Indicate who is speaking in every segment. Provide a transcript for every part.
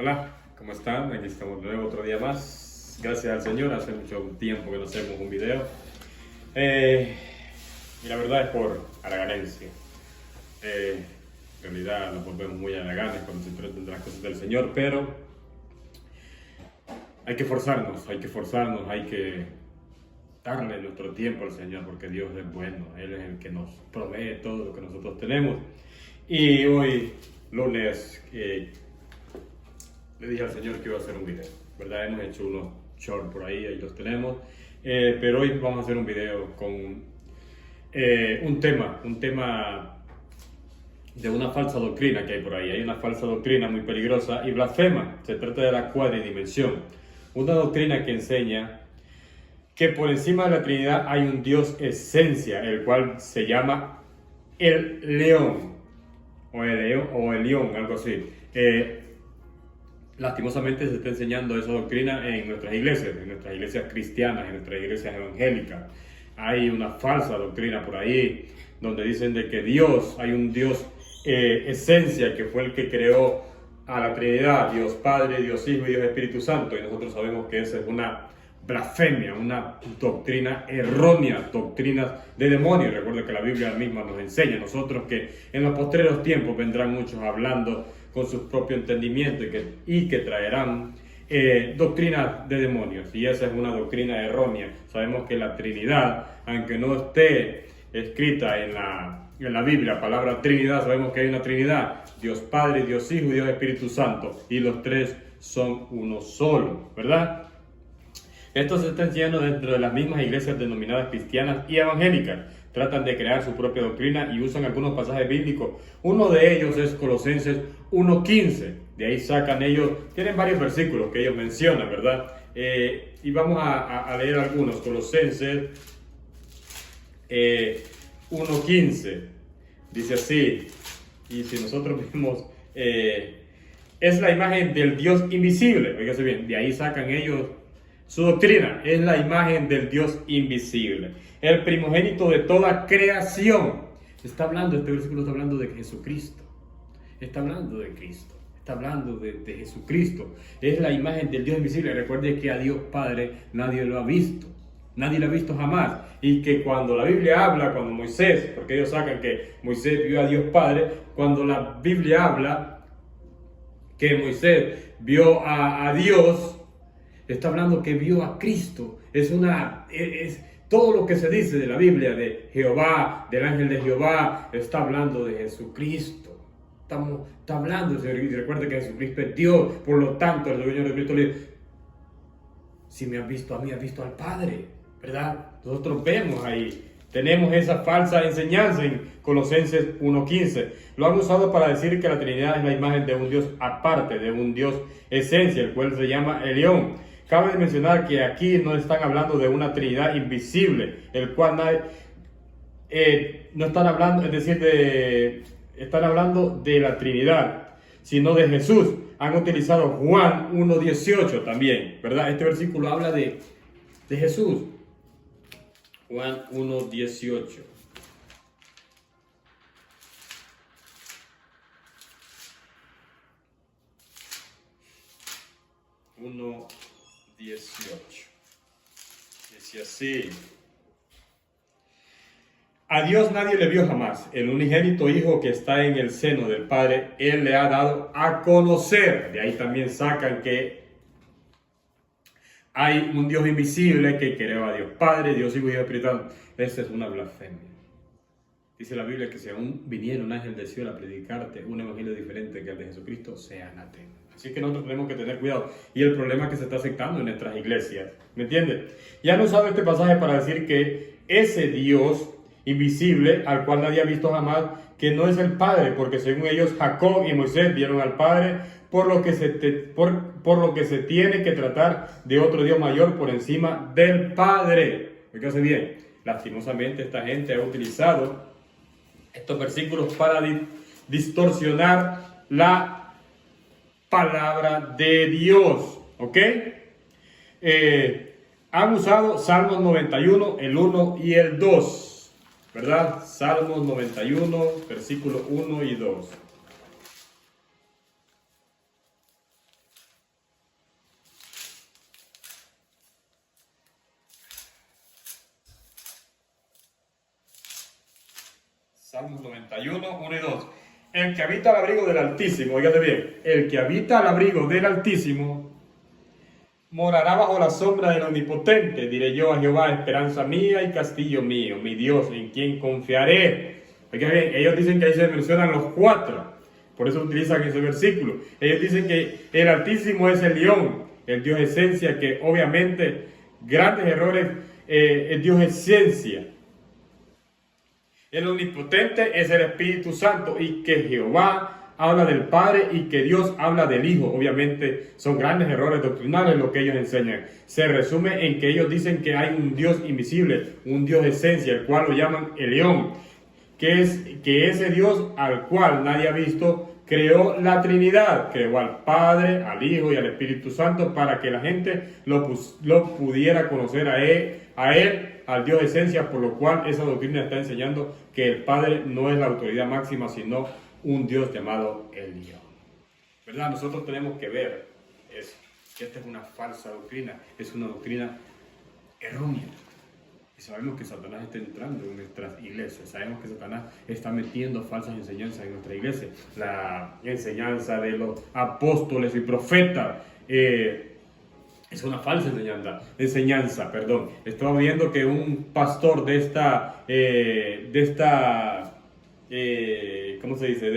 Speaker 1: Hola, ¿cómo están? Aquí estamos de nuevo otro día más. Gracias al Señor, hace mucho tiempo que no hacemos un video. Y la verdad es por haraganencia. En realidad nos volvemos muy haraganes cuando se tratan de las cosas del Señor, pero hay que forzarnos, hay que darle nuestro tiempo al Señor, porque Dios es bueno, Él es el que nos provee todo lo que nosotros tenemos. Y hoy, lunes, le dije al Señor que iba a hacer un video, ¿verdad? Hemos hecho unos shorts por ahí los tenemos, pero hoy vamos a hacer un video con un tema de una falsa doctrina que hay por ahí. Hay una falsa doctrina muy peligrosa y blasfema. Se trata de la cuadridimensión, una doctrina que enseña que por encima de la Trinidad hay un Dios esencia, el cual se llama el león, o el león, algo así. Lastimosamente se está enseñando esa doctrina en nuestras iglesias cristianas, en nuestras iglesias evangélicas. Hay una falsa doctrina por ahí donde dicen de que hay un Dios esencia, que fue el que creó a la Trinidad, Dios Padre, Dios Hijo y Dios Espíritu Santo, y nosotros sabemos que esa es una blasfemia, una doctrina errónea, doctrinas de demonios. Recuerda que la Biblia misma nos enseña a nosotros que en los postreros tiempos vendrán muchos hablando con su propio entendimiento y que traerán doctrinas de demonios, y esa es una doctrina errónea. Sabemos que la Trinidad, aunque no esté escrita en la Biblia, palabra Trinidad, sabemos que hay una Trinidad, Dios Padre, Dios Hijo y Dios Espíritu Santo, y los tres son uno solo, ¿verdad? Esto se está enseñando dentro de las mismas iglesias denominadas cristianas y evangélicas. Tratan de crear su propia doctrina y usan algunos pasajes bíblicos. Uno de ellos es Colosenses 1:15. De ahí sacan ellos, tienen varios versículos que ellos mencionan, ¿verdad? Y vamos a leer algunos. Colosenses 1:15. Dice así, y si nosotros vemos, es la imagen del Dios invisible. Oígase bien, de ahí sacan ellos su doctrina, es la imagen del Dios invisible, el primogénito de toda creación. Este versículo está hablando de Jesucristo. Está hablando de Cristo. Está hablando de Jesucristo. Es la imagen del Dios invisible. Recuerde que a Dios Padre nadie lo ha visto. Nadie lo ha visto jamás. Y que cuando la Biblia habla, cuando Moisés, porque ellos sacan que Moisés vio a Dios Padre, cuando la Biblia habla que Moisés vio a Dios, está hablando que vio a Cristo. Es todo lo que se dice de la Biblia, de Jehová, del ángel de Jehová, está hablando de Jesucristo. Está hablando del Señor. Y recuerda que Jesucristo es Dios. Por lo tanto, el Señor de Cristo le dice: si me has visto a mí, has visto al Padre, ¿verdad? Nosotros vemos ahí, tenemos esa falsa enseñanza en Colosenses 1:15. Lo han usado para decir que la Trinidad es la imagen de un Dios aparte, de un Dios esencia, el cual se llama el león. Cabe mencionar que aquí no están hablando de una Trinidad invisible, el cual no están hablando, es decir, están hablando de la Trinidad, sino de Jesús. Han utilizado Juan 1:18 también, ¿verdad? Este versículo habla de Jesús. Juan 1:18. Dice así: a Dios nadie le vio jamás. El unigénito Hijo que está en el seno del Padre, Él le ha dado a conocer. De ahí también sacan que hay un Dios invisible que creó a Dios Padre, Dios Hijo y Dios Espíritu Santo. Esa es una blasfemia. Dice la Biblia que si aún viniera un ángel del cielo a predicarte un evangelio diferente que el de Jesucristo, sea anatema. Así que nosotros tenemos que tener cuidado. Y el problema que se está aceptando en nuestras iglesias, ¿me entiendes? Ya han usado este pasaje para decir que ese Dios invisible, al cual nadie ha visto jamás, que no es el Padre, porque según ellos Jacob y Moisés vieron al Padre, por lo que se tiene que tratar de otro Dios mayor por encima del Padre. Fíjate bien, lastimosamente esta gente ha utilizado estos versículos para distorsionar la palabra de Dios, ¿ok? Han usado Salmos 91, el 1 y el 2, ¿verdad? Salmos 91, versículo 1 y 2. Salmos 91, 1 y 2. El que habita al abrigo del Altísimo, oígate bien, el que habita al abrigo del Altísimo morará bajo la sombra del Omnipotente. Diré yo a Jehová, esperanza mía y castillo mío, mi Dios, en quien confiaré. Oigan bien, ellos dicen que ahí se mencionan los cuatro, por eso utilizan ese versículo. Ellos dicen que el Altísimo es el león, el Dios esencia, que obviamente grandes errores, el Dios esencia. El Omnipotente es el Espíritu Santo, y que Jehová habla del Padre y que Dios habla del Hijo. Obviamente son grandes errores doctrinales lo que ellos enseñan. Se resume en que ellos dicen que hay un Dios invisible, un Dios esencia, el cual lo llaman el león, que ese Dios al cual nadie ha visto creó la Trinidad, creó al Padre, al Hijo y al Espíritu Santo para que la gente lo pudiera conocer a él, al Dios esencia, por lo cual esa doctrina está enseñando que el Padre no es la autoridad máxima, sino un Dios llamado el León. ¿Verdad? Nosotros tenemos que ver eso, que esta es una falsa doctrina, es una doctrina errónea. Y sabemos que Satanás está entrando en nuestras iglesias, sabemos que Satanás está metiendo falsas enseñanzas en nuestra iglesia. La enseñanza de los apóstoles y profetas es una falsa enseñanza. Estaba viendo que un pastor de esta ¿cómo se dice?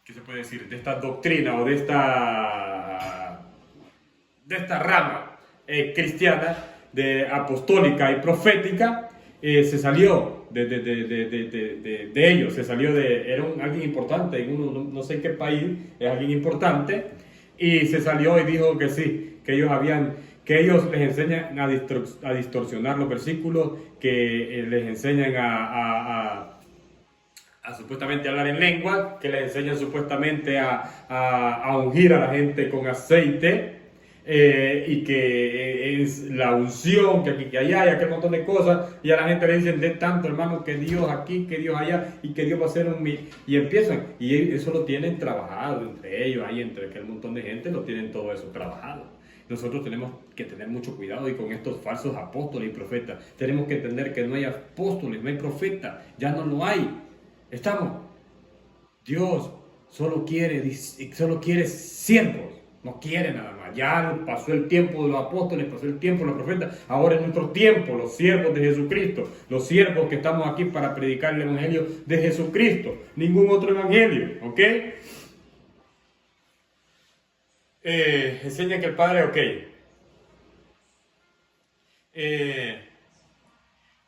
Speaker 1: ¿Qué se puede decir? De esta doctrina o de esta rama cristiana, apostólica y profética, se salió de ellos, era alguien importante, no sé en qué país, es alguien importante, y se salió y dijo que sí, que ellos les enseñan a distorsionar los versículos, que les enseñan a supuestamente hablar en lengua, que les enseñan supuestamente a ungir a la gente con aceite, y que es la unción, que aquí, que allá, y aquel montón de cosas, y a la gente le dicen de tanto, hermano, que Dios aquí, que Dios allá, y que Dios va a ser y empiezan, y eso lo tienen trabajado entre ellos, ahí entre aquel montón de gente, lo tienen todo eso trabajado. Nosotros tenemos que tener mucho cuidado y con estos falsos apóstoles y profetas, tenemos que entender que no hay apóstoles, no hay profetas, ya no lo hay. Dios solo quiere siervos, no quiere nada más. Ya pasó el tiempo de los apóstoles, pasó el tiempo de los profetas, ahora es nuestro tiempo, los siervos de Jesucristo, los siervos que estamos aquí para predicar el evangelio de Jesucristo, ningún otro evangelio, ¿ok? Enseña que el Padre,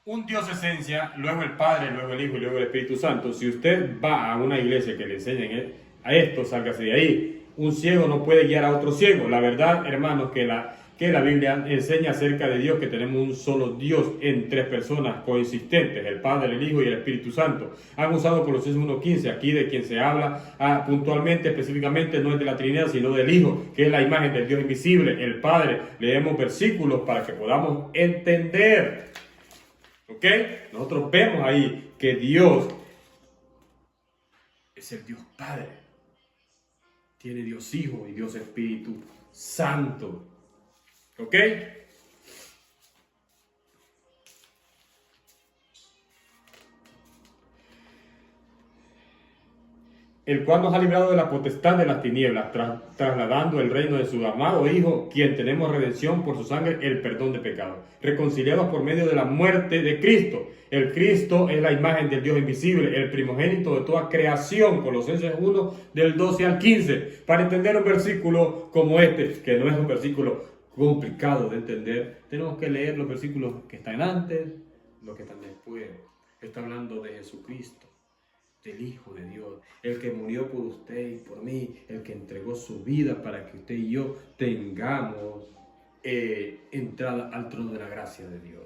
Speaker 1: un Dios esencia, luego el Padre, luego el Hijo y luego el Espíritu Santo. Si usted va a una iglesia que le enseñen a esto, sálgase de ahí. Un ciego no puede guiar a otro ciego. La verdad, hermanos, que la Biblia enseña acerca de Dios, que tenemos un solo Dios en tres personas coexistentes, el Padre, el Hijo y el Espíritu Santo. Han usado Colosenses 1:15, aquí de quien se habla puntualmente, específicamente, no es de la Trinidad, sino del Hijo, que es la imagen del Dios invisible, el Padre. Leemos versículos para que podamos entender. ¿Ok? Nosotros vemos ahí que Dios es el Dios Padre. Tiene Dios Hijo y Dios Espíritu Santo. ¿Ok? El cual nos ha librado de la potestad de las tinieblas, trasladando el reino de su amado Hijo, quien tenemos redención por su sangre, el perdón de pecados, reconciliados por medio de la muerte de Cristo. El Cristo es la imagen del Dios invisible, el primogénito de toda creación, Colosenses 1, del 12 al 15. Para entender un versículo como este, que no es un versículo complicado de entender, tenemos que leer los versículos que están antes, los que están después. Está hablando de Jesucristo, del Hijo de Dios, el que murió por usted y por mí, el que entregó su vida para que usted y yo tengamos entrada al trono de la gracia de Dios.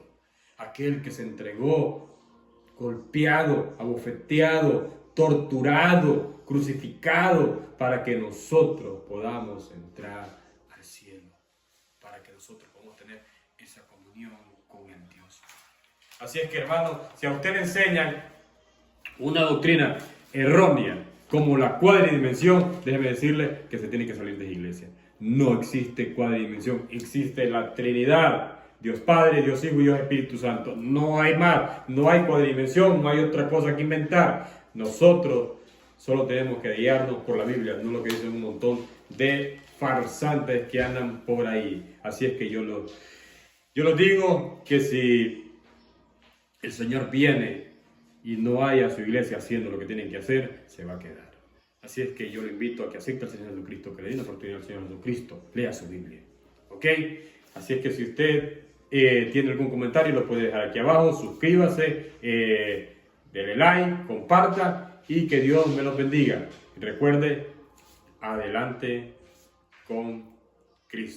Speaker 1: Aquel que se entregó golpeado, abofeteado, torturado, crucificado, para que nosotros podamos entrar al cielo, para que nosotros podamos tener esa comunión con el Dios. Así es que, hermano, si a usted le enseñan una doctrina errónea como la cuadridimensión, déjeme decirle que se tiene que salir de la iglesia. No existe cuadridimensión, existe la Trinidad. Dios Padre, Dios Hijo y Dios Espíritu Santo. No hay más, no hay cuadridimensión, no hay otra cosa que inventar. Nosotros solo tenemos que guiarnos por la Biblia, no lo que dicen un montón de farsantes que andan por ahí. Así es que yo los digo que si el Señor viene y no hay a su iglesia haciendo lo que tienen que hacer, se va a quedar. Así es que yo lo invito a que acepte al Señor Jesucristo, que le dé la oportunidad al Señor Jesucristo, lea su Biblia. ¿Ok? Así es que si usted tiene algún comentario, lo puede dejar aquí abajo, suscríbase, dele like, comparta y que Dios me los bendiga. Y recuerde, adelante con Cristo.